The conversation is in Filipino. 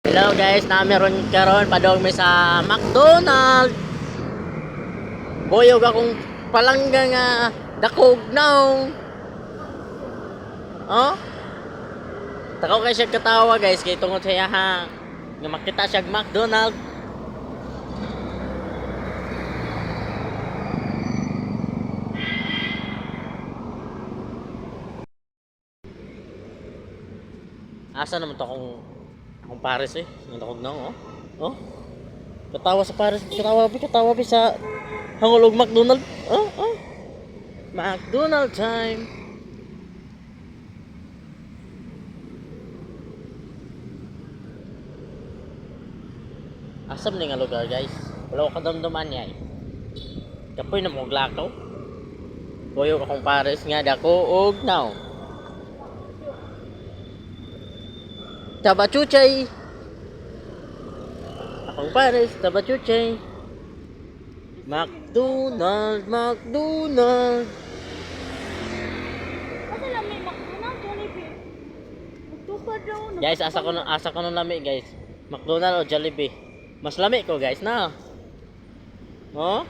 Hello guys, meron karon padong mi sa McDonald's. Boyog akong palangga nga dakog now. Oh? Takaw kay siya katawa guys kay tungod sa iya ha. Nga makita siya McDonald's. Asa naman to akong Paris eh. Nga dakog now oh. Oh? Katawa sa Paris, katawa bi sa hangulog McDonald's. Oh, oh. McDonald's time. Asam ni nga lugar guys. Wala ko kadamdaman niya eh. Kapoy na mong lakaw. Boyog akong Paris nga dako og now. Tabachuchay. Akong Paris, tabachuchay. McDonald's. Kasi lang may McDonald's, Jollibee. Magtupad daw. Guys, asa ko nung lami guys. McDonald's o Jollibee. Mas lami ko guys na. Oh?